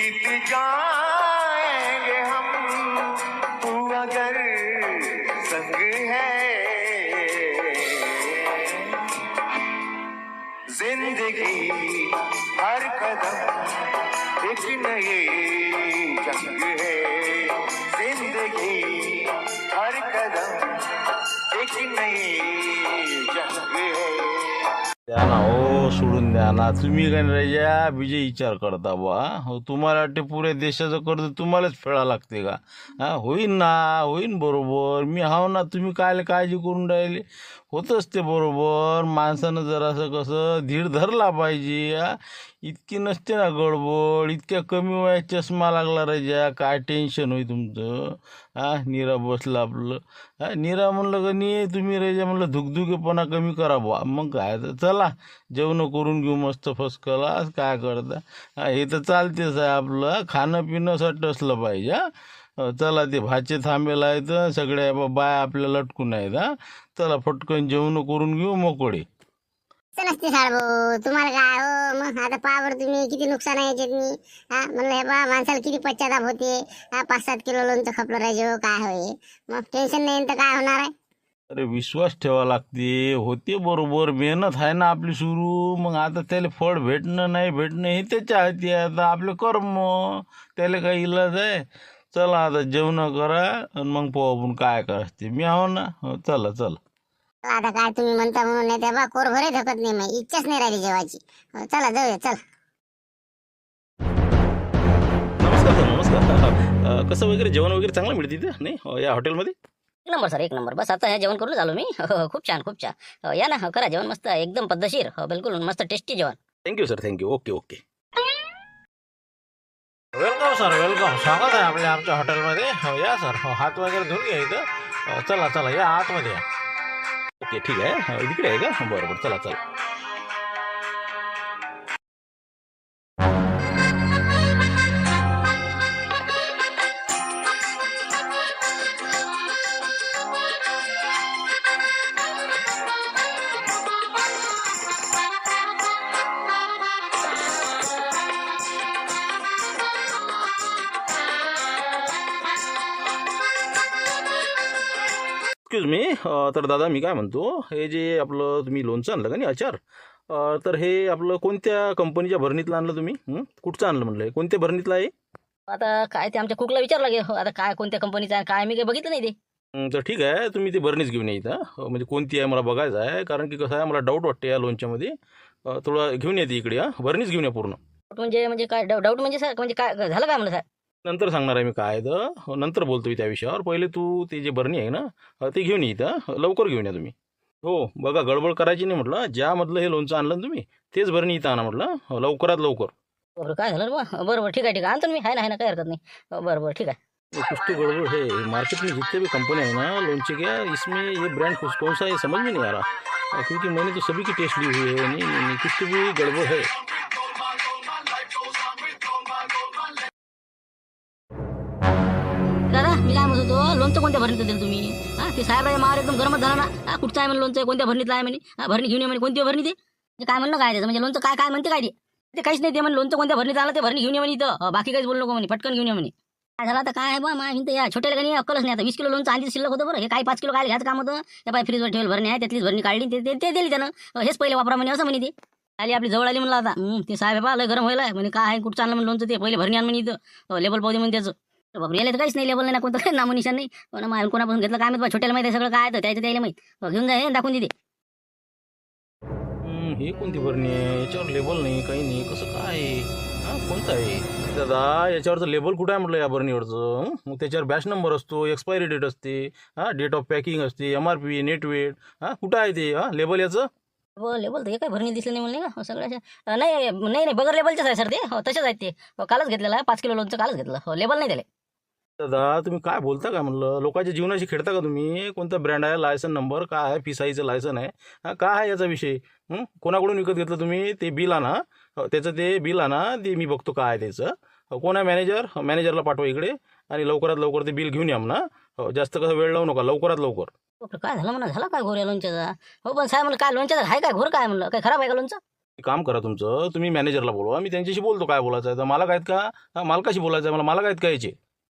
जीत जाएंगे हम, तू अगर संग है। जिंदगी हर कदम एक नई जंग है, जिंदगी हर कदम एक नई जंग है। द्या ना हो, सोडून द्या ना. तुम्ही काय राजा बीजे विचार करता बा. हो, तुम्हाला वाटते पुऱ्या देशाचं कर्ज तुम्हालाच फेडा लागते का? होईन ना, होईन बरोबर. मी हाव ना, तुम्ही काय काळजी करून राहिले. होतच ते बरोबर. माणसानं जरासं कसं धीर धरला पाहिजे. इतकी नसते ना गडबड. इतक्या कमी वयात चष्मा लागला राजा, काय टेन्शन होई तुमचं. नीरा बसलं आपलं. नीरा म्हणलं का नाही, तुम्ही राजा म्हणलं धुकधुकेपणा कमी करा बुवा. मग काय तर चला जेवण करून घेऊ मस्त फर्स्ट क्लास. काय करता, हे तर चालतेच आहे आपलं. खाणं पिणं सट असलं पाहिजे. चला ते भाचे थांबेल आहेत, सगळ्या बाया आपल्या लटकून आहेत. चला पटकन जेवण करून घेऊ मोकळे. नसते साहेब, तुम्हाला काय हो. मग आता पावर तुम्ही किती नुकसान आहे याच्यातनी. म्हणलं हे बा माणसाला किती पश्चाताप होते. 5-7 किलो लोणचं खपलं राहिजे हो, काय होय. मग टेन्शन नाही तर काय होणार आहे. अरे विश्वास ठेवा लागते. होते बरोबर, मेहनत आहे ना आपली सुरू. मग आता त्याला फळ भेटणं नाही भेटणं हे त्याच्या हाती आहे. आता आपले कर्म, त्याला काही इलाज आहे. चला आता जेवण करा आणि मग पाहू आपण काय करायचं. मी आहो ना. चला चला. आता काय तुम्ही म्हणता म्हणून नाही त्या बा कोर भरे धकत नाही, मग इच्छाच नाही राहिली जेवायची. चला जाऊया चल. नमस्कार सर, नमस्कार. कसं वगैरे जेवण वगैरे चांगलं मिळते इथे नाही या हॉटेलमध्ये? एक नंबर सर, एक नंबर. बस आता हे जेवण करून झालो मी. खूप छान, खूप छान. या ना, करा जेवण मस्त, एकदम पद्धतशीर. बिलकुल मस्त टेस्टी जेवण. Thank you sir, thank you. Okay okay. Welcome sir, welcome. स्वागत आहे आपल्या आमच्या हॉटेलमध्ये. या सर. हात वगैरे धुवून घ्या इथं. चला चला या आतमध्ये या. ओके ठीक आहे. इकडे आहे का? बरं बरं, चला चला. Excuse me. तर दादा मी काय म्हणतो, हे जे आपलं तुम्ही लोणचं आणलं का नाही अचार, तर हे आपलं कोणत्या कंपनीच्या भरणीतलं आणलं तुम्ही? कुठचं आणलं म्हणलं, हे कोणत्या भरणीतलं आहे? आता काय ते आमच्या कुकला विचारलं गे. आता काय कोणत्या कंपनीचं आहे काय मी काही बघितलं नाही ते. तर ठीक आहे, तुम्ही ती भरणीच घेऊन या इथं. म्हणजे कोणती आहे मला बघायचं आहे, कारण की कसं आहे मला डाऊट वाटते या लोणच्यामध्ये. थोडं घेऊन येते इकडे. भरणीच घेऊन या पूर्ण. म्हणजे काय डाऊट म्हणजे सर, म्हणजे काय झालं काय म्हणलं सर? नंतर सांगणार आहे मी काय आहे तर. नंतर बोलतो मी त्या विषयावर. पहिले तू ते जे बरणी आहे ना ते घेऊन ये इथं. लवकर घेऊन या तुम्ही. हो बघा, गडबड करायची नाही म्हटलं. ज्यामधलं हे लोणचं आणलं ना तुम्ही तेच बरणी इथं आणा म्हटलं, लवकरात लवकर. बरं काय झालं बरं बरं, ठीक आहे ठीक आहे, आणतो मी. आहे ना काही हरकत नाही. बरं बरं ठीक आहे. कुछ तो गड़बड़ है मार्केट में. जितने भी कंपनी है ना लोणचे के, इसमें ये ब्रांड कौन सा है समझ में नहीं आ रहा, क्योंकि मैंने तो सभी की टेस्ट ली हुई है. नहीं कुछ तो भी गड़बड़ है. दादा मी काय म्हणत होतो, लोणचं कोणत्या भरणीत दिलं तुम्ही? ते साहेबराजा मावर एकदम गरमच झाला ना. कुठचं आहे म्हणे लोणचं, कोणत्या भरणीतलं आहे म्हणे. भरणी घेऊन ये म्हणे. कोणती भरणी ते? काय म्हणणं काय त्याचं, म्हणजे लोणचं काय काय म्हणते काय ते काहीच नाही. ते म्हणे लोणचं कोणत्या भरणीत आलं ते भरणी घेऊन ये म्हणे इथं. बाकी काहीच बोलू नको म्हणे, पटकन घेऊन ये म्हणे. काय झालं आता, काय आहे बा मा या छोट्याला काही अक्कलच नाही. आता 20 किलो लोणचं आणली शिल्लक होतं. बरं हे काय 5 किलो काय घ्यायचं काम होतं. त्या बाय फ्रीजवर ठेवलं भरणी आहे, त्यातलीच भरणी काढली ते दिली त्यानं. हेच पहिले वापरा म्हणे असं म्हणे. ते आली आपली जवळ आली म्हणलं. आता ते साहेब बा लय गरम व्हायला म्हणे. काय आहे कुठचं आणलं म्हणून लोणचं, ते पहिले भरणी आण म्हणे इथं. लेबल पाहू दे म्हणे त्याचं. बाबा याला तर काहीच नाही, लेबल नाही ना, कोणतं काही नामोनिशान नाही. कोणापासून घेतलं काय माहिती, छोट्याला माहिती आहे सगळं काय तर त्याचं त्याला माहिती. घेऊन जाय दाखवून देते. हे कोणती भरणी आहे, याच्यावर लेबल नाही काही नाही, कसं काय कोणतं आहे दादा? याच्यावरचं लेबल कुठं आहे म्हटलं या भरणीवरचं? मग त्याच्यावर बॅच नंबर असतो, एक्सपायरी डेट असते, डेट ऑफ पॅकिंग असते, MRP, नेट वेट. कुठं आहे ते लेबल याचं? लेबल तर हे काय भरणी दिसलं नाही म्हणले का सगळ्याच्या? नाही नाही नाही, बगर लेबलचेच आहे सर ते. तसेच आहेत ते. कालच घेतलेलं आहे 5 किलो लोणचं, कालच घेतलं. लेबल नाही त्याला. दादा तुम्ही काय बोलता का म्हणलं, लोकांच्या जीवनाशी खेळता का तुम्ही? कोणता ब्रँड आहे, लायसन नंबर काय आहे, फिसाईचं लायसन आहे, काय आहे याचा विषय? कोणाकडून विकत घेतलं तुम्ही? ते बिल आणा, त्याचं ते बिल आणा, ते मी बघतो काय आहे त्याचं. कोण आहे मॅनेजर? मॅनेजरला पाठवा इकडे आणि लवकरात लवकर ते बिल घेऊन या म्हणा. जास्त कसं वेळ लावू नका, लवकरात लवकर. काय झालं म्हणा, झाला काय घोर या लोणच्याचा? हो पण साहेब म्हणलं काय लोणच्याचा आहे काय घोर काय म्हणलं, काय खराब आहे का लोणचं? एक काम करा तुमचं, तुम्ही मॅनेजरला बोलवा, मी त्यांच्याशी बोलतो काय बोलायचं आहे तर. मालक आहेत का? मालकाशी बोलायचं आहे मला. मालक आहेत का याचे?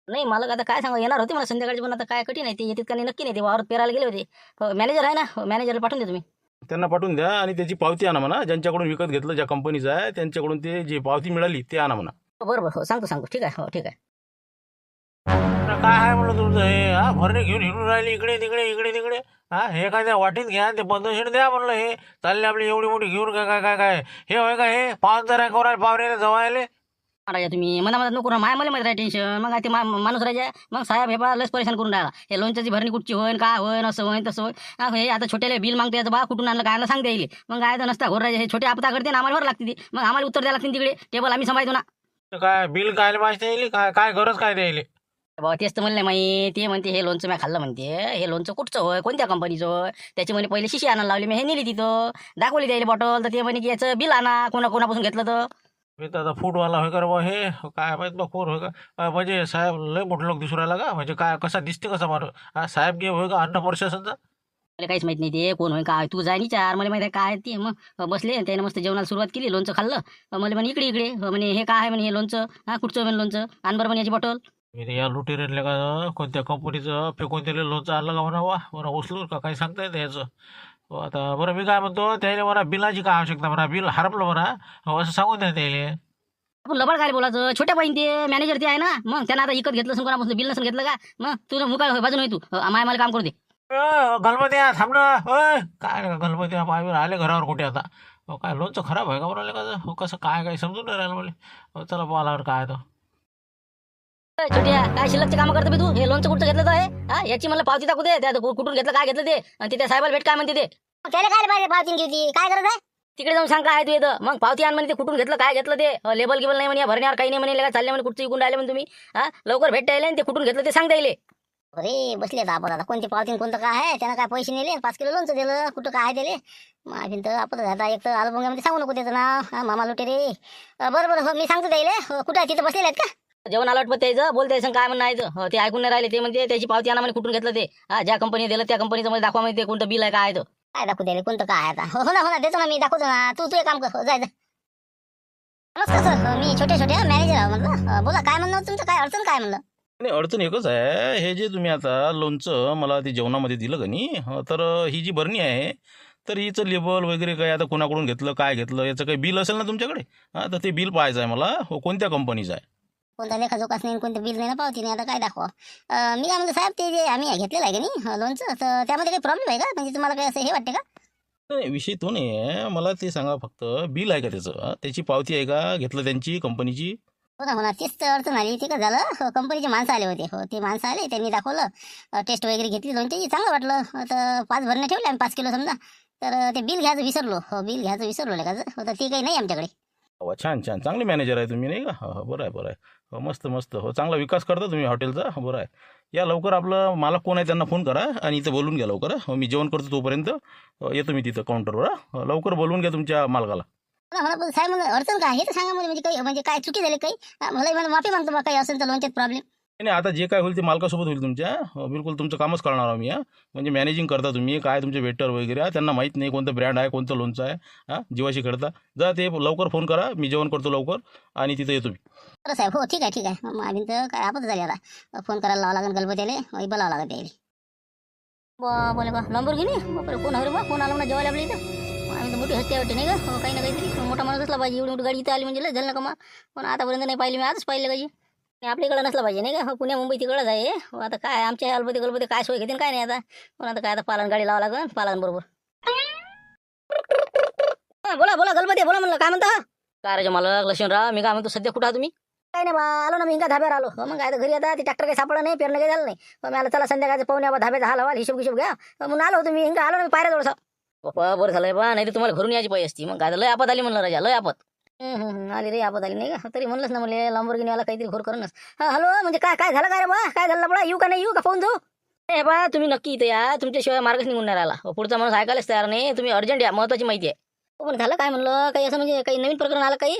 नाही मला आता काय सांगा, येणार होते मला संध्याकाळची, पण आता काय कठीण आहे, ते येतात का नाही नक्की नाही. ते वावरात पेरायला गेले होते. मॅनेजर आहे ना, मॅनेजरला पाठवून द्या तुम्ही. त्यांना पाठवून द्या आणि त्याची पावती आणा म्हणा. ज्यांच्याकडून विकत घेतलं, ज्या कंपनीचं आहे त्यांच्याकडून ते जे पावती मिळाली ते आणा म्हणा. बरं बरं, हो सांगतो. ठीक आहे, हो ठीक आहे. काय आहे म्हणलं तुमचं हे? भरणे घेऊन हिंडून राहिली इकडे तिकडे. हे एखाद्या वाटीत घ्या, ते बंदशीट द्या म्हणलं. हे चालले आपली एवढी मोठी घेऊन काय हे होय का? हे पाहुणचार आहे कोणाला पाहुण्याला जवायले? राजा तुम्ही मनामध्ये नको ना, मला माहिती आहे टेन्शन. मग ते माणूस राजा, मग साहेब हे बा लस परेशान करून राहिला. हे लोणच्याची भरणी कुठची होईन, काय होईन, असं होईन तसं होईन. हे आता छोट्याला बिल मागते याचं, बा कुठून आणलं काय सांगता येईल. मग काय तर नसता घोर राजा, हे छोटे आपता करते ना, आम्हाला भर लागते ती. मग आम्हाला उत्तर द्यायला लागते तिकडे. टेबल आम्ही सांभाळतो ना. काय बिल काय पाहिजे येईल? काय गरज काय द्यायला? बाबा तेच तर म्हणलं माही. ते म्हणते हे लोणचं मी खाल्लं म्हणते. हे लोणचं कुठचं होय, कोणत्या कंपनीचं होय. त्याची म्हणे पहिले शिशी आणायला लावली, मी हे नेली तिथं, दाखवली द्यायला बॉटल. तर ते म्हणे की याचं बिल आणा, कोणापासून घेतलं तर. मी तर आता फूडवाला होय का रे बा? हे काय माहित बा कोण होय का? म्हणजे साहेब लय मोठं लोक दिसू राहिला का? म्हणजे काय कसा दिसते कसा माणूस? साहेब घे होय का? अन्न प्रशासनचा? मला काहीच माहित नाही ते कोण होय काय. तू जाय चार, मला माहिती आहे काय ते. मग बसले त्याने मस्त जेवणाला सुरुवात केली, लोणचं खाल्लं. मला म्हणे इकडे म्हणे हे काय आहे म्हणे, हे लोणचं कुठचं म्हणे लोणचं आण बरं म्हणे याची बॉटल. मी या लुटेरेनले का कोणत्या कंपनीचं फेकून दिले लोणचं आणलं का म्हणा? वा म्हणा उचलून का काही सांगता येतं याचं. आता बरं मी काय म्हणतो, त्याला म्हणा बिलाची काय आवश्यकता म्हणा? बिल हरपलं म्हणा असं सांगून द्या त्याला. आपण लबाड काय बोलायचं, छोट्या बहीण ते मॅनेजर ते आहे ना. मग त्यांना आता इकत घेतलं कोणापासून, बिल नसून घेतलं का? मग तुझं मुका बाजून होय, तू मला काम करू दे. गणपत्या थांब ना. काय गणपत्या पायवर आले घरावर कुठे आता? काय लोणचं खराब आहे का म्हणाले का? कसं काय समजून नाही राहिलं मला. चला पाहायला काय तर. छोट्या काय शिल्लकचे काम करतो बे तू? हे लोणचं कुठचं घेतलं तर आहे? याची मला पावती टाकू दे, कुठून घेतलं काय घेतलं ते. आणि त्या साहेबाला भेट काय म्हणते ते. त्याला काय पाहिजे पावती घेऊची, काय गरज आहे? तिकडे जाऊन सांग काय आहे तू येतं. मग पावती आण म्हणे, ते कुठून घेतलं काय घेतलं ते. लेबल गिबल नाही म्हणे, भरण्यावर काही नाही म्हणे, चालले म्हणे कुठचं विकून राहिले म्हणे तुम्ही. लवकर भेटता येईल आणि ते कुठून घेतलं ते सांगता येईल. अरे बसले तर आपण आता कोणती पावती कोणतं काय आहे. त्यानं काय पैसे नेले, 5 किलो लोणचं दिलं, कुठं काय दिले. मग तर आपण आता एक तर आलुभोंग्यामध्ये सांगू नको त्याचं नाव. मामा लुटे रे. बरं हो, मी सांगतो द्यायला. कुठं आहे तिथं बसलेले आहेत का? जेवण आलं वाटतं त्याचं, बोलते काय म्हणणं आहे ते ऐकून नाही राहिले. ते म्हणजे त्याची पावती आणा म्हणे, कुठून घेतलं ते. ज्या कंपनी दिलं त्या कंपनीचं मध्ये दाखवा म्हणजे कोणतं बिल आहे काय आहे. काय दाखवू द्यायला, कोणतं काय आहे आता? हो ना देतो ना, मी दाखवतो ना. तू एक काम कर, जाय. नमस्कार सर, मी छोट्या मॅनेजर म्हणलं. बोला काय म्हणणं तुमचं, काय अडचण काय म्हणलं? आणि अडचण एकच आहे, हे जे तुम्ही आता लोणचं मला ते जेवणामध्ये दिलं का नाही, तर ही जी बरणी आहे तर हिचं लेबल वगैरे काय आता कोणाकडून घेतलं काय घेतलं याचं काही बिल असेल ना तुमच्याकडे? तर ते बिल पाहायचं आहे मला. कोणत्या कंपनीचं आहे? कोणता लेखाजोखाच नाही, कोणतं बिल नाही ना, पावती नाही. आता काय दाखवा? मी काय म्हणलं साहेब, ते जे आम्ही घेतलेलं आहे का नाही लोणचं, तर त्यामध्ये काही प्रॉब्लेम आहे का? म्हणजे तुम्हाला काही असं हे वाटते का? नाही, विषय तो नाही आहे. मला ते सांगा फक्त, बिल आहे का त्याचं? त्याची पावती आहे का घेतलं त्यांची कंपनीची? हो ना तीच तर अडचण आली. ते काय झालं, कंपनीचे माणसं आले होते. हो, ते माणसं आले, त्यांनी दाखवलं, टेस्ट वगैरे घेतली लोणच्याची, चांगलं वाटलं. तर 5 भरणे ठेवले आम्ही, 5 किलो समजा. तर ते बिल घ्यायचं विसरलो. हो, बिल घ्यायचं विसरलो लेखाचं. तर ते काही नाही आमच्याकडे. वा, छान चांगले मॅनेजर आहे तुम्ही नाही का? हो बरं आहे. हो मस्त. हो, चांगला विकास करता तुम्ही हॉटेलचा. बरं आहे. या लवकर, आपलं मालक कोण आहे त्यांना फोन करा आणि इथं बोलून घ्या लवकर. हो, मी जेवण करतो तोपर्यंत येतो मी तिथं काउंटरवर. लवकर बोलवून घ्या तुमच्या मालकाला. हो ना पण साहेब, मला अडचण काय हे तर सांगा मला. म्हणजे काही म्हणजे काय चुकी झाली काही? मला माफी मागतो बा, काही असेल तर लोणच्यात प्रॉब्लेम. नाही, आता जे काय होईल ते मालकासोबत होईल तुमच्या. बिलकुल तुमचं कामच करणार आहोत मी. म्हणजे मॅनेजिंग करता तुम्ही, काय तुमचे वेटर वगैरे त्यांना माहीत नाही कोणतं ब्रँड आहे, कोणतं लोणचं आहे. जीवाशी करता. जा, ते लवकर फोन करा, मी जेवण करतो लवकर आणि तिथं येतो मी. बरं साहेब, हो ठीक आहे. मग आम्ही तर काय आपत झाली आता. फोन करायला लावा लागेल गणपतीले, बोलावं लागेल त्याला. बोले बा नंबर घे नाही बापरे, कोण हवे बा, कोण आला म्हणा जेवायला आपल्या इथं. आम्ही तर मोठी हस्ती वाटते नाही का? काही ना काहीतरी मोठा माणूस असला पाहिजे. एवढी मोठी गाडी इथं आली म्हणजे झालं ना का? मग पण आतापर्यंत नाही पाहिली मी, आजच पाहिलं पाहिजे. आपल्याकडे नसला पाहिजे नाही का? पुण्या मुंबई तिकडंच आहे. आता काय आमच्या गलबते काय सोय घेतील काय नाही आता. पण आता काय आता पालन गाडी लावा लागेल, पालन बरोबर. बोला गलबते, बोला म्हणलं काय म्हणता? काय राजा मला लक्ष्मणराव, मी काय म्हणतो सध्या कुठं तुम्ही? काही नाही बा, आलो ना मी इंका धाब्यावर आलो. मग काय घरी आता ते ट्रॅक्टर काही सापडलं नाही, पेरणं काही झालं नाही. मग मला चला संध्याकाळचं पाहुण्या धाब्याचा हाल हवाल हिशोब घ्या. म्हणून आलो तुम्ही इंका आलो ना मी पायऱ्या थोडंसं. बाबा बरं झालंय बा, नाही तर तुम्हाला घरून यायची पाहिजे असती. मग काय लय आपत आली म्हणलं राजा, लय आपत. आली रे आपत आली नाही का? तरी म्हणलंच ना मला लंबोर्गिनीवाला काहीतरी घोर करूनच. हॅलो, म्हणजे काय झालं काय रे बा? काय झालं बडा? येऊ का नाही येऊ का फोन जाऊ? हे बा तुम्ही नक्की इथं या, तुमच्याशिवाय मार्गच निघून नाही राहिला. पुढचा माणूस ऐकायलाच तयार नाही. तुम्ही अर्जंट या, महत्वाची माहिती आहे. पण झालं काय म्हणलं, काही असं म्हणजे काही नवीन प्रकरण आलं काही?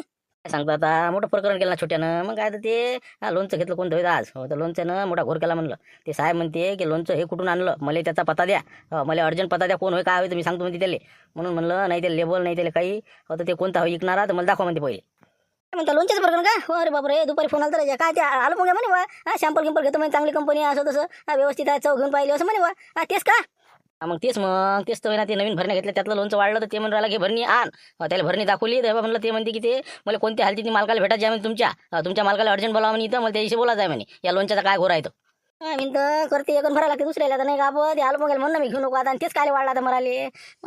सांगतो आता मोठं प्रकरण केलं ना छोट्यानं. मग काय तर ते लोणचं घेतलं कोणतं होतं आज. तर लोणच्यानं मोठा घोर केला म्हणलं. ते साहेब म्हणते की लोणचं हे कुठून आणलं, मला त्याचा पत्ता द्या. मला अर्जंट पत्ता द्या, कोण होय काय होय मी सांगतो म्हणते त्याला. म्हणून म्हणलं नाही ते लेबल नाही त्याला काही. तर ते कोणता होय विकणारा तर मला दाखवा म्हणते पहिले. म्हणता लोणच्याचं प्रकरण का? हो अरे बापरे, दुपारी फोन आला तर काय ते आलं मग म्हणे बा सॅम्पल गिंपल घेतो म्हणजे चांगली कंपनी असं तसं व्यवस्थित आहे, चव घेऊन पाहिली असं म्हणे बा. तेच का? मग तेच तर ना ते नवीन भरण्या घेतल्या त्यातलं लोणचं वाढलं तर ते म्हणून राहिला की भरणी आण. त्याला भरणी दाखवली तर म्हणलं ते म्हणते की ते मला कोणत्या हालतीत मालकाला भेटायचं आहे म्हणे, तुमच्या मालकाला अर्जंट बोलावं म्हणे इथं मला त्याशी बोलायचं आहे म्हणे. या लोणच्याचा काय घोर आहे तो. मी तर करते एकूण भरायला लागते दुसऱ्याला तर नाही का आपण ते आलो मग म्हणून मी घेऊ नको आता. आणि तेच काय वाढला आता मराले.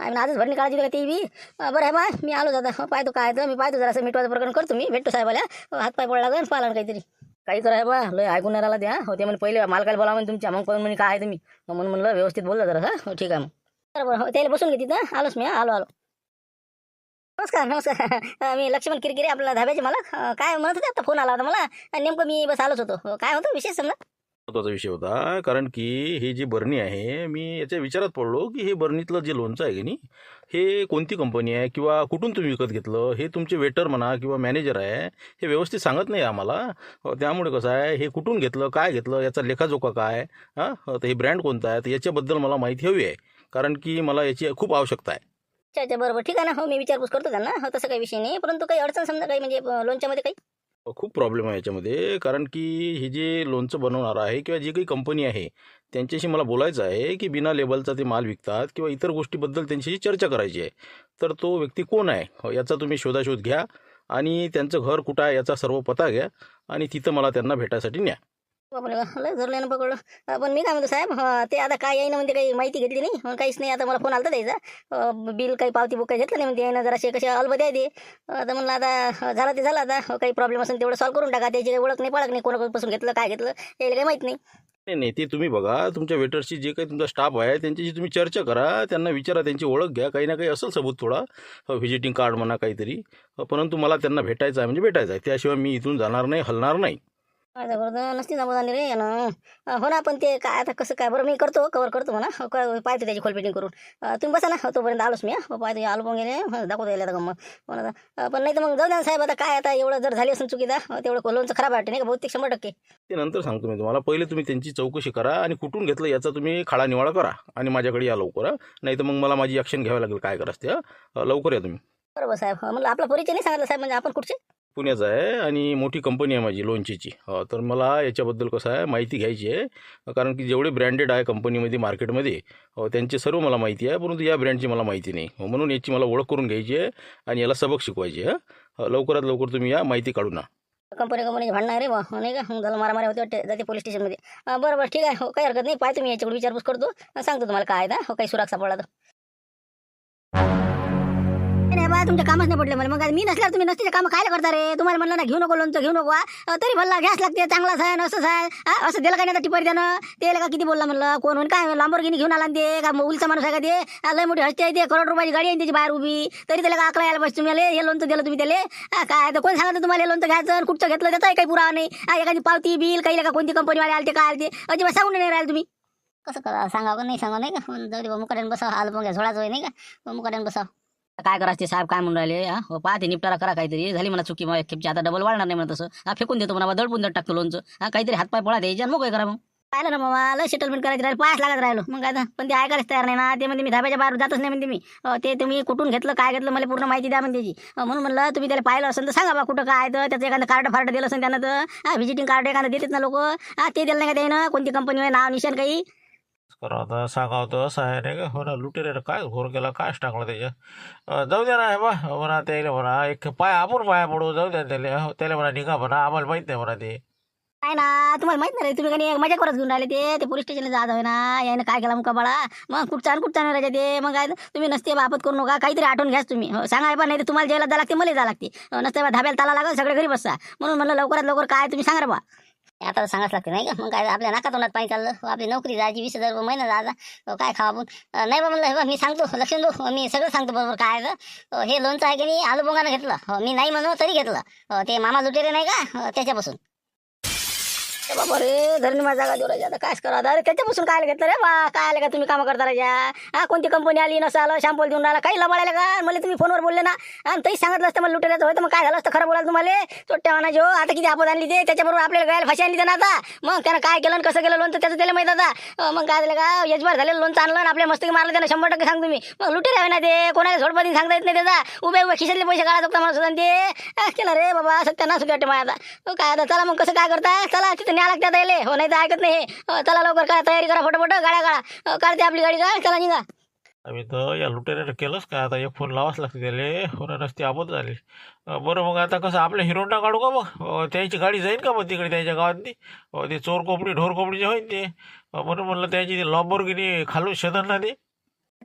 आजच भरणी काढायची का ते बी. बरं आहे बा मी आलो जाता पाहतो काय तर मी पाहतो जरा असं मिठवाचं प्रकरण करतो मी. भेटतो साहेबाला, हातपाय पडला लागेल पाला काहीतरी काही कराय बा. लय ऐकून नाही राहिला द्या. हो ते म्हणजे पहिले मालकाला बोला म्हणे तुमच्या, मग पण म्हणे काय आहे तुम्ही. म्हणून म्हणलं व्यवस्थित बोलला जरा. हो ठीक आहे मग बरोबर. हो त्याला बसून घे तिथं. आलोच मी. आलो. नमस्कार नमस्कार. मी लक्ष्मण किरकिरे आपला धाब्याचे मला काय म्हणत होते आता फोन आला होता मला. नेमकं मी बस आलोच होतो. काय होतं विशेष समजा. महत्त्वाचा विषय होता कारण की ही जी बरणी आहे मी याच्या विचारात पडलो की हे बरणीतलं जे लोणचं आहे की नाही हे कोणती कंपनी आहे किंवा कुठून तुम्ही विकत घेतलं हे तुमचे वेटर म्हणा किंवा मॅनेजर आहे हे व्यवस्थित सांगत नाही आम्हाला. त्यामुळे कसं आहे हे कुठून घेतलं काय घेतलं याचा लेखाजोखा काय तर हे ब्रँड कोणता आहे तर याच्याबद्दल मला माहिती हवी आहे कारण की मला याची खूप आवश्यकता आहे. अच्छा बरोबर ठीक आहे ना. हो मी विचारपूस करतो त्यांना. हो तसं काही विषय नाही, परंतु काही अडचण समजा काही म्हणजे लोणच्यामध्ये काही. खूप प्रॉब्लेम आहे याच्यामध्ये कारण की हे जे लोणचं बनवणार आहे किंवा जी काही कंपनी आहे त्यांच्याशी मला बोलायचं आहे की बिना लेबलचा ते माल विकतात किंवा इतर गोष्टीबद्दल त्यांच्याशी चर्चा करायची आहे. तर तो व्यक्ती कोण आहे याचा तुम्ही शोधाशोध घ्या आणि त्यांचं घर कुठं आहे याचा सर्व पत्ता घ्या आणि तिथं मला त्यांना भेटायसाठी न्या. बापरे लय धरल्यानं पकडलं. पण मी काय म्हणतो साहेब ते आता काय येईन म्हणजे काही माहिती घेतली नाही काहीच नाही. आता मला फोन आला द्यायचा बिल काही पावती बुक काही घेतलं नाही म्हणते येणं जराशे कशा अलबद द्याय दे. तर म्हणलं आता झालं ते झालं. आता काही प्रॉब्लेम असेल तेवढं सॉल्व्ह करून टाका. त्याची ओळख नाही पाळख नाही कोणापासून घेतलं काय घेतलं यायला काही माहीत नाही. नाही ते तुम्ही बघा तुमच्या वेटरशी जे काही तुमचा स्टाफ आहे त्यांच्याशी तुम्ही चर्चा करा, त्यांना विचारा, त्यांची ओळख घ्या. काही ना काही असेल सबूत थोडा व्हिजिटिंग कार्ड म्हणा काहीतरी. परंतु मला त्यांना भेटायचं आहे म्हणजे भेटायचं आहे. त्याशिवाय मी इथून जाणार नाही, हलणार नाही. नसती जमवतानी रे ना. हो ना पण ते काय आता कसं काय बरं मी करतो कवर करतो म्हणा. पाहतो त्याची खोलपेटिंग करून. तुम्ही बसा ना तोपर्यंत आलोच मी. पाहतो आलो पण गेले दाखवतो यायला आता गमत. पण नाही तर मग जाऊ द्या साहेब. आता काय आता एवढं जर झाली असेल चुकीदा तेवढं लोणचं खराब वाटते नाही का बहुतेक 100%. ते नंतर सांगतो मी तुम्हाला. पहिले तुम्ही त्यांची चौकशी करा आणि कुठून घेतलं याचा तुम्ही खाडा निवाडा करा आणि माझ्याकडे या लवकर. नाही तर मग मला माझी ॲक्शन घ्यावी लागेल काय करायचं ते. लवकर या तुम्ही. बरोबर साहेब. म्हणलं आपला परिचय नाही सांगितलं साहेब म्हणजे आपण कुठचे. पुण्याचा आहे आणि मोठी कंपनी आहे माझी लोणचीची. तर मला याच्याबद्दल कसं आहे माहिती घ्यायची आहे कारण की जेवढे ब्रँडेड आहे कंपनीमध्ये मार्केटमध्ये त्यांचे सर्व मला माहिती आहे परंतु या ब्रँडची मला माहिती नाही. म्हणून याची मला ओळख करून घ्यायची आहे आणि याला सबक शिकवायची आहे. लवकरात लवकर तुम्ही या माहिती काढू ना. कंपनीचे भांडणं रे बा नाही का. झालं मारामारी होते वाटते जाते पोलीस स्टेशनमध्ये. बरोबर ठीक आहे. हो काही हरकत नाही. पाहतो मी याच्याकडे विचारपूस करतो सांगतो तुम्हाला काय आहे हो काही सुरक्षा सापडला तर. नाही बा तुमच्या कामच नाही पडले मला. मग मी नसल्यावर तुम्ही नसते कामं खायला करता रे. तुम्हाला म्हणलं ना घेऊ नको लोणचं घेऊ नको तरी भल्ला घ्यास लागते. चांगलाच आहे असंच आहे असं दिलं काय नाही टिपर त्यानं ते का किती बोलला म्हणलं कोण होईल काय लांबोर्गिनी घेऊन आला ते का उलचा माणूस आहे का ते. लय मोठी हस्ती आहे ते करोड रुपयाची गाडी आहे त्याची बाहेर उभी तरी त्याला अकरा यायला पाहिजे तुम्हाला. हे लोणचं दिलं तुम्ही त्याला काय तर कोण सांगतं तुम्हाला लोणचं घ्यायचं कुठचं घेतलं त्याचाही काही पुरावा नाही. एखादी पावती बिल काही का कोणती कंपनीवाले आले ते काय आले ते अजिबात सांगून नाही राहिले तुम्ही. कसं करा सांगावं नाही सांगा नाही का. जाऊ दे मुकाट्यानं बसा. आलं मग झोळाच होय नाही का. मुकाट्यानं बसा. काय करायचं साहेब काय म्हणून राहिले पाहते निपटारा करा काहीतरी. झाली मला चुकी मग खेपची आता डबल वाढणार नाही म्हणा तसं. फेकून देतो म्हणा दडपून दड टाकतो लोणचं. काहीतरी हातपाय पळा द्यायचे आणि मग काय करा मग. पाहिलं ना बाबा लय सेटलमेंट करायची राहिलं पायाच लागत राहिलो मग काय. पण ते ऐकायलाच तयार नाही ना. ते म्हणजे मी धाब्याच्या बाहेर जातच नाही म्हणते मी. ते तुम्ही कुठून घेतलं काय घेतलं मला पूर्ण माहिती द्या म्हणते त्याची. म्हणून म्हणलं तुम्ही त्याला पाहिलं असेल तर सांगा बा कुठं काय तर त्याचं एखादं कार्ड फार्ड दिलं असेल त्यांना तर व्हिजिटिंग कार्ड एखादं देतात ना लोक. ते दिलं नाही का त्यानं कोणती कंपनी नाव निशाण काही. आता सांगावतं असं आहे नाही का. हो ना लुटेरे काय घोर केला कायच टाकलं त्याच्या. जाऊ द्या ना बा म्हणा त्याला म्हणा एक आपण पाया पडू. जाऊ द्या त्याला म्हणा निघा म्हणा आम्हाला माहित नाही म्हणा ते. काय ना तुम्हाला माहित नाही तुम्ही काही मजा करत घेऊन राहिले ते पोलीस स्टेशनला जात आहे ना. यानं काय केला मुका बाळा मग कुठचा राजा ते. मग काय तुम्ही नसते बापत करू नका काहीतरी आठवून घ्याच तुम्ही. सांगा पण नाही तर तुम्हाला जेला जा लागते मला जा लागते. नसते बा धाब्याला ताला लागल सगळे घरी बसता. म्हणून म्हणलं लवकरात लवकर काय तुम्ही सांगा बा. आता सांगाच लागते नाही का. मग काय आपल्या नाका तोंडात पाणी चाललं. आपली नोकरी जायची 20,000 रुपये महिना जायचा काय खावा आपण नाही बा म्हणलं. मी सांगतो लक्षण दो मी सगळं सांगतो बरोबर काय हे लोणचं आहे की नाही आलू बोंगानं घेतलं. मी नाही म्हणू तरी घेतलं. ते मामा लुटेरे नाही का त्याच्यापासून. बाबा रे धरणी माझा जागा देऊ राजा आता कायच करा अरे त्याच्यापासून काय घेतलं रे बा काय आलं का तुम्ही कामं करता राजा हा कोणती कंपनी आली नसं आलं शॅम्पल देऊन राहिला काही लबाडायला का मला तुम्ही फोनवर बोलले ना आणि तरी सांगितलं असतं मला लुटेराचं होतं मग काय झालं असतं खरं बोलाल तुम्हाला चोट्ट्या म्हणा जो आता किती आपद आणली ते त्याच्याबरोबर आपल्याला गायला फाशी आणली ना आता मग त्यानं काय केलं आणि कसं केलं लोणचं त्याचं त्याला माहित आता मग काय झालं का यजबार झालेलं लोणचं आणलं आणि आपल्या मस्तकी मारलं त्यानं 100% सांग तुम्ही मग लुटेर आहे ना ते कोणाला झोडपदी सांगता येत नाही त्याचा उभे उभे खिशातले पैसे काढा शकता मला सुद्धा ते केलं रे बाबा सत्याना सुद्धा वाटते मला आता काय आता चला मग कसं काय करता चला तिथं न्या लागतात यायले हो नाही तर ऐकत नाही हे चला लवकर काय तयारी करा फटाफट गाड्या काढा काढते आपली गाडी का चला निघा आम्ही तर या लुटेऱ्यानं केलंच काय आता एक फोन लावाच लागते त्याले होणार रस्ते आबोध झाले बरं मग आता कसं आपल्या हिरोंडा काढू का मग त्याची गाडी जाईल का मग तिकडे त्याच्या गावातली ते चोर कोपडी ढोर कोपडी जे होईल ते म्हणून म्हणलं त्याची ती लॉम्बोर्गिनी खालून शेतात ना ते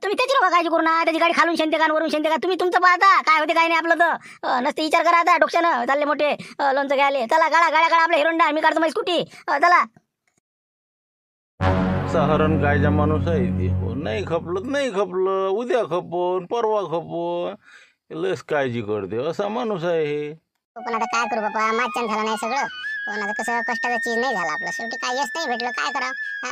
तुम्ही त्याची नका काळजी करू ना त्याची गाडी खालून शेंते का वरून शेंते का तुम्ही तुमचं पाहता काय होते काय नाही आपलं तर नसते विचार करा आता डोक्यानं चालले मोठे लोणचं घ्यायले चला गाड्या काढा आपल्या हिरोंडा मी काढतो माझी स्कूटी चला हरण कायचा माणूस आहे ते नाही खपलं नाही खपलं उद्या खपन परवा खपन लस काळजी करते असा माणूस आहे हे पण आता काय करू बाबा मागच्यान झालं नाही सगळं पण आता कसं कष्टाचा चीज नाही झाला आपलं शेवटी काय यश नाही भेटलं काय करा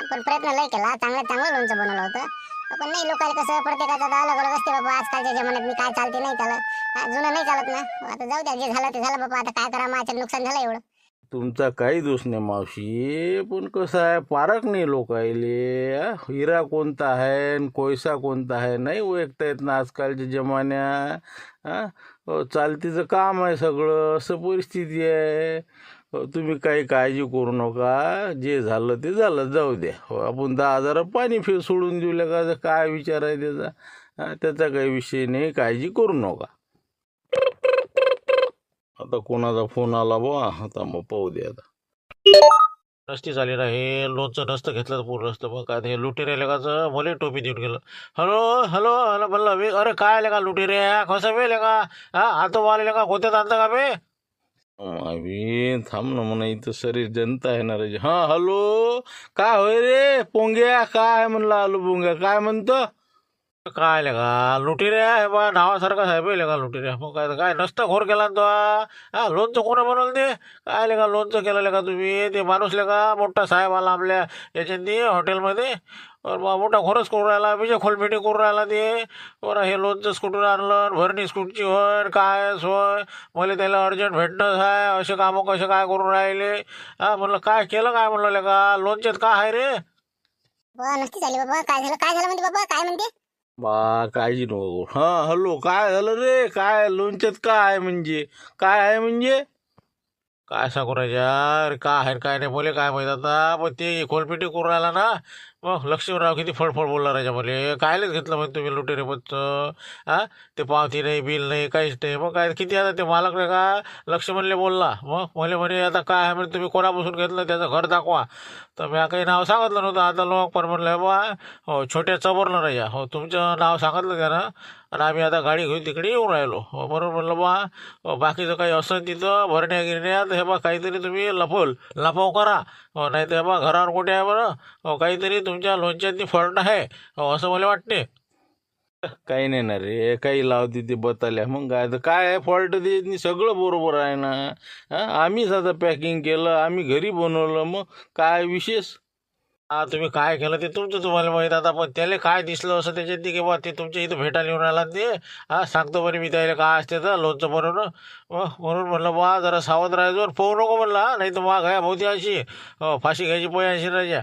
पण प्रयत्न लय केला चांगलं लोणचं बनवलं होतं पण नाही लोकांना कसं प्रत्येकाचा अलग अलग असते बाबा आजकालच्या जमान्यात मी काय चालते नाही त्याला जुनं नाही चालत ना आता जाऊ द्या जे झालं ते झालं बाबा आता काय करा माझ्या नुकसान झालं एवढं तुमचा काही दोष नाही मावशी पण कसं आहे पारख नाही लोकायले हिरा कोणता आहे आणि कोळसा कोणता आहे नाही ओळखता येत ना आजकालच्या जमान्या चालतीचं काम आहे सगळं असं परिस्थिती आहे तुम्ही काही काळजी करू नका जे झालं ते झालं जाऊ द्या आपण 10,000 पाणी सोडून देऊ का काय विचार आहे त्याचा त्याचा काही विषय नाही काळजी करू नका आता कोणाचा फोन आला बा आता मग पाहू दे आता नसती झाली ना हे लोणचं नसतं घेतलं तर पूर्ण असतं मग काय हे लुटेरे लेकाचं मला टोपी देऊन गेलं हॅलो हॅलो हॅलो म्हणलं मी अरे काय आले का लुटेरे कसं वेळ का आता आले का कोणत्यात आणतं का बे अभि थांब ना म्हणा इथं शरीर जनता आहे ना रे हां हॅलो काय होय रे पोंग्या काय म्हणलं आलो पोंग्या काय म्हणतं काय का लुटेरे आहे बा नावासारखा साहेब आहे का लुटेरे मग काय नसतं घोर केला तो लोणचं कोणा बनवलं ते काय का लोणचं केलं का तुम्ही ते माणूस का मोठा साहेब आला आपल्या याच्यानी हॉटेलमध्ये मोठा घोरच करून राहिला विजय खोलमेटी करून राहिला ते बरं हे लोणचंच कुठून आणलं भरणी स्कूटची होय काय होय मला त्याला अर्जंट भेटणंच आहे असे कामं कसे काय करून राहिले म्हणलं काय केलं काय म्हणलं का लोणच्यात काय आहे रे नसती झाली बाबा काय झालं म्हणते बाबा काय म्हणते बा काळजी नको हां हॅलो काय झालं रे काय लोणच्यात काय आहे म्हणजे काय सांगू राजा अरे काय आहे काय नाही बोले काय माहीत आता पण ते खोलपिटी करून राहिला ना मग लक्ष्मीराव किती फळफळ बोलला राजा मला कायलाच घेतलं म्हणजे तुम्ही लुटेरे बच्चं ते पावती नाही बिल नाही काहीच नाही मग काय किती आता ते मालक नाही का लक्ष्मणले बोलला मग मला म्हणे आता काय आहे म्हणजे तुम्ही कोणापासून घेतलं त्याचं घर दाखवा तर मी काही नाव सांगितलं नव्हतं आता लोक पण म्हणलं बा हो छोट्या चबरलं राजा हो तुमचं नाव सांगितलं त्यानं आणि आम्ही आता गाडी घेऊन तिकडे येऊन राहिलो हो बरोबर म्हणलं बा बाकीचं काही असं तिथं भरण्या गिरण्यात हे बा काहीतरी तुम्ही लपव करा हो नाही तर बा घरावर कुठे आहे बरं हो काहीतरी तुमच्या लोणच्यातली फॉल्ट आहे हो असं मला वाटते काही नाही ना रे काही लावते ते बताल्या मग काय आहे फॉल्ट ते सगळं बरोबर आहे ना आम्हीच आता पॅकिंग केलं आम्ही घरी बनवलं मग काय विशेष तुम्ही काय केलं ते तुमचं तुम्हाला माहीत आता पण त्याला काय दिसलं असं त्याच्यात की बा ते तुमच्या इथं भेटायला येऊन राहिला ते सांगतो बरं मी त्याला काय असते तर लोणचं बनवणं म्हणून म्हणलं बा जरा सावध राहायचो पाहू नको म्हणला नाही तर मग घ्या बहुती अशी फाशी घ्यायची पोयाशी राजा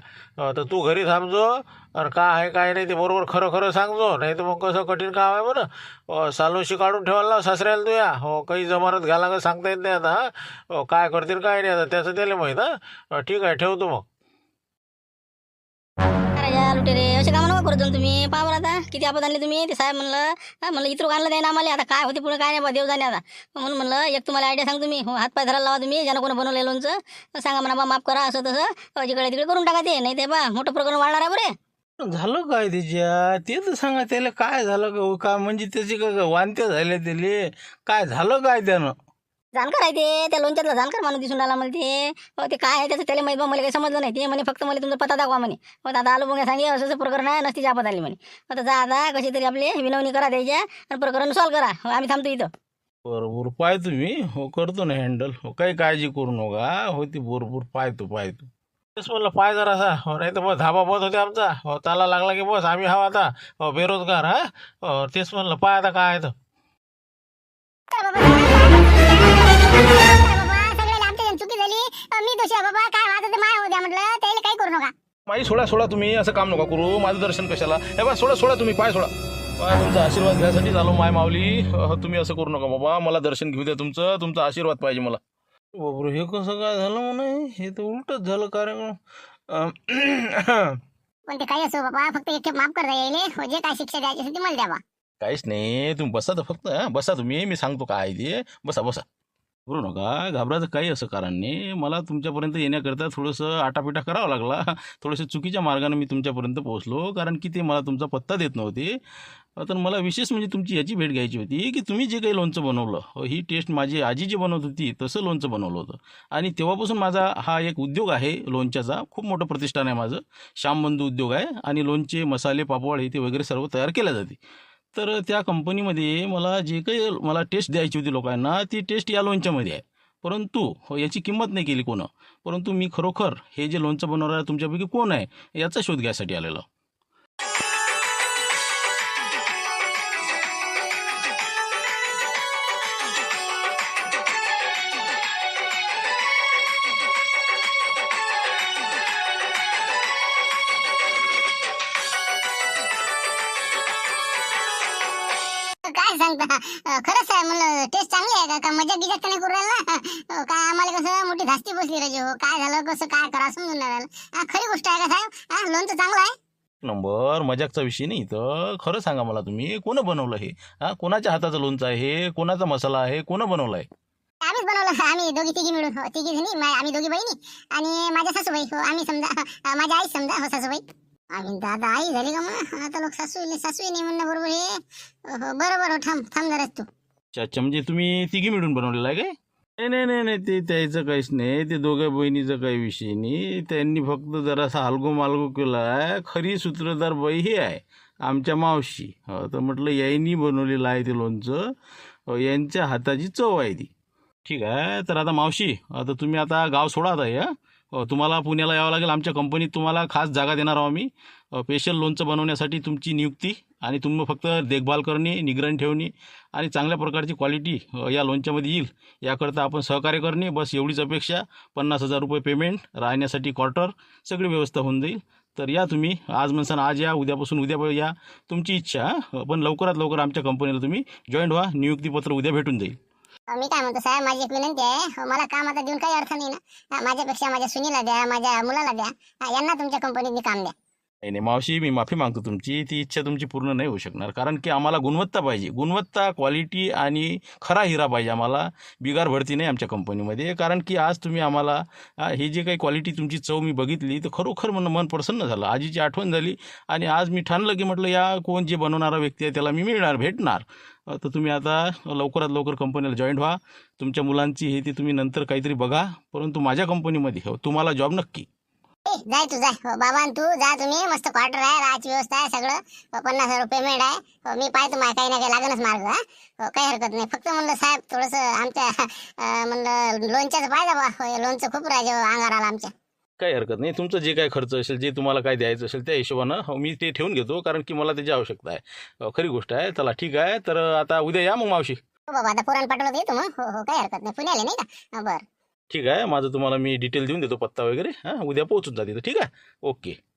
तर तू घरी थांबजो आणि काय आहे काय नाही ते बरोबर खरं सांगजो नाही तर मग कसं कठीण काम आहे बरं सालोशी काढून ठेवायला सासऱ्याला तुया हो काही जमानत घ्यायला का सांगता येत नाही आता काय करतील काय नाही आता त्याचं त्याला माहीत ठीक आहे ठेवतो मग लुटेरे असे कामं नका करू तुम्ही पहा बरं आता किती आपत आणले तुम्ही ते साहेब म्हणलं इथं आणलं नाही ना आम्हाला आता काय होते पुढे काय नाही देव जाणे आता म्हणून म्हणलं एक तुम्हाला आयडिया सांग तुम्ही हो हातपाय धरायला लावा तुम्ही ज्यानं कोणी बनवलं लोणचं सांगा म्हणा बा माफ करा असं तसं जिकडे तिकडे करून टाका ते नाही ते बा मोठं प्रकरण वाढणार आहे बरे झालं काय त्याच्या ते तर सांगा त्याला काय झालं का म्हणजे त्याची का वांत्या झाल्या त्याले काय झालं काय त्यानं जाणकार आहे ते त्या लोणच्यातला जाणकार माणूस दिसून राहिला मला ते काय आहे त्याचं त्याला माहीत बा मला काही समजलं नाही ते म्हणे फक्त मला तुमचा पत्ता दाखवा म्हणे मग आता आलो बघा सांगे असं प्रकरण आहे नसती आपत आली म्हणे आता जा आता कशी तरी आपले विनवणी करा द्यायच्या आणि प्रकरण सॉल्व करा आम्ही थांबतो इथं बरोबर पाय तुम्ही हो करतो ना हँडल हो काही काळजी करू नका हो ती बरोबर पाहतो तेच म्हणलं पाय जरासा नाही तर बस धाबा बंद होते आमचा ताला लागला की बस आम्ही हवा आता बेरोजगार तेच म्हणलं पाय आता काय आहे तर सगळ्याला आमच्या चुकी झाली मी दोषी आहे बाबा काय माझं तर माय होऊ द्या म्हटलं त्याला काही करू नका माई सोडा तुम्ही असं काम नका करू माझं दर्शन कशाला हे बा सोडा तुम्ही पाय सोडा तुमचा आशीर्वाद घ्यायसाठी झालो माय माऊली तुम्ही असं करू नका बाबा मला दर्शन घेऊ द्या तुमचा आशीर्वाद पाहिजे मला बापरे हे कसं काय झालं म्हणा हे तर उलटच झालं कार्यक्रम पण ते काही असो बाबा फक्त एक माफ करता येईल जे काय शिक्षा द्यायची असेल ती मला द्यावा काहीच नाही तुम्ही बसा तर फक्त बसा तुम्ही मी सांगतो काय ते बसा करू नका घाबरायचं काही असं कारण नाही मला तुमच्यापर्यंत येण्याकरता थोडंसं आटापिटा करावा लागला थोडंसं चुकीच्या मार्गाने मी तुमच्यापर्यंत पोहोचलो कारण की ते मला तुमचा पत्ता देत नव्हते तर मला विशेष म्हणजे तुमची याची भेट घ्यायची होती की तुम्ही जे काही लोणचं बनवलं ही टेस्ट माझी आजी जे बनवत होती तसं लोणचं बनवलं होतं आणि तेव्हापासून माझा हा एक उद्योग आहे लोणच्याचा खूप मोठं प्रतिष्ठान आहे माझं श्यामबंधू उद्योग आहे आणि लोणचे मसाले पापड हे ते वगैरे सर्व तयार केल्या जाते तर त्या कंपनीमध्ये मला टेस्ट द्यायची होती लोकांना ती टेस्ट या लोणच्यामध्ये आहे परंतु याची किंमत नाही केली कोणं परंतु मी खरोखर हे जे लोणचं बनवणारं तुमच्यापैकी कोण आहे याचा शोध घ्यायसाठी आलेलो काय सांगता खरंच आहे म्हणलं टेस्ट चांगली आहे का मजा गिजा तर नाही करू राहिला काय आम्हाला कसं मोठी धास्ती बसली रे हो काय झालं कसं काय करा समजून नाही राहिलं खरी गोष्ट आहे का साहेब लोणचं चांगलं आहे नंबर मजाकचा विषय नाही तर खरं सांगा मला तुम्ही कोण बनवलं हे कोणाच्या हाताचं लोणचं आहे कोणाचा मसाला आहे कोण बनवलं आहे आम्हीच बनवलं आम्ही दोघी तिघी मिळून तिघी जणी आम्ही दोघी बहिणी आणि माझ्या सासूबाई आम्ही समजा माझ्या आई समजा सासूबाई आम्ही दादा आई झाली का मग आता लोक सासू नाही म्हणणं बरोबर हे बरोबर थांब जरा तू अच्छा म्हणजे तुम्ही तिघी मिळून बनवलेलं आहे काय नाही ते त्याचं काहीच नाही ते दोघ्या बहिणीचं काही विषय नाही त्यांनी फक्त जरासा हलगो मालगो केला आहे खरी सूत्रधार बाई ही आहे आमच्या मावशी तर म्हटलं यांनी बनवलेलं आहे ते लोणचं यांच्या हाताची चव आहे ती ठीक आहे तर आता मावशी आता तुम्ही आता गाव सोडा आता हे तुम्हाला पुण्याला यावं लागेल आमच्या कंपनीत तुम्हाला खास जागा देणार आहोत आम्ही स्पेशल लोणचं बनवण्यासाठी तुमची नियुक्ती आणि तुम्ही फक्त देखभाल करणे निगराणी ठेवणे आणि चांगल्या प्रकारची क्वालिटी या लोणच्यामध्ये येईल याकरता आपण सहकार्य करणे बस एवढीच अपेक्षा 50,000 रुपये पेमेंट राहण्यासाठी क्वार्टर सगळी व्यवस्था होऊन जाईल तर या तुम्ही आज म्हणसान आज या उद्यापासून उद्या या तुमची इच्छा पण लवकरात लवकर आमच्या कंपनीला तुम्ही जॉईन व्हा नियुक्तीपत्र उद्या भेटून जाईल मी काय म्हणतो साहेब माझी एक विनंती आहे मला काम आता देऊन काही अर्थ नाही ना माझ्यापेक्षा माझ्या सुनीला द्या माझ्या मुलाला द्या यांना तुमच्या कंपनीत काम द्या नाही मावशी मी माफी मागतो तुमची ती इच्छा तुमची पूर्ण नाही होऊ शकणार कारण की आम्हाला गुणवत्ता पाहिजे गुणवत्ता क्वालिटी आणि खरा हिरा पाहिजे आम्हाला बिगार भरती नाही आमच्या कंपनीमध्ये कारण की आज तुम्ही आम्हाला ही जी काही क्वालिटी तुमची चव मी बघितली तर खरोखर मन प्रसन्न झालं आजीची आठवण झाली आणि आज मी ठाणलं की म्हटलं या कोण जे बनवणारा व्यक्ती आहे त्याला मी भेटणार तर तुम्ही आता लवकरात लवकर कंपनीला जॉईन व्हा तुमच्या मुलांची हे ती तुम्ही नंतर काहीतरी बघा परंतु माझ्या कंपनीमध्ये तुम्हाला जॉब नक्की जाय तू जाय बाबा तू जा तुम्ही मस्त क्वार्टर आहे राहायची व्यवस्था आहे सगळं 50,000 रुपये पेमेंट आहे मी पाहतो मला काही ना काही लागणच मार्ग काही हरकत नाही फक्त म्हणलं साहेब थोडंसं आमच्या म्हणलं लोणच्याचं पाहिजे बा लोणचं खूप राजे अंगार आला आमच्या काही हरकत नाही तुमचं जे काय खर्च असेल जे तुम्हाला काय द्यायचं असेल त्या हिशोबानं मी ते ठेवून घेतो कारण की मला त्याची आवश्यकता आहे खरी गोष्ट आहे चला ठीक आहे तर आता उद्या या मग मावशी हो बाबा आता पुराण पाठवलं येतो मग हो काही हरकत नाही पुण्याला नाही का बरं ठीक आहे माझं तुम्हाला मी डिटेल देऊन देतो पत्ता वगैरे उद्या पोहोचून जाते ठीक आहे ओके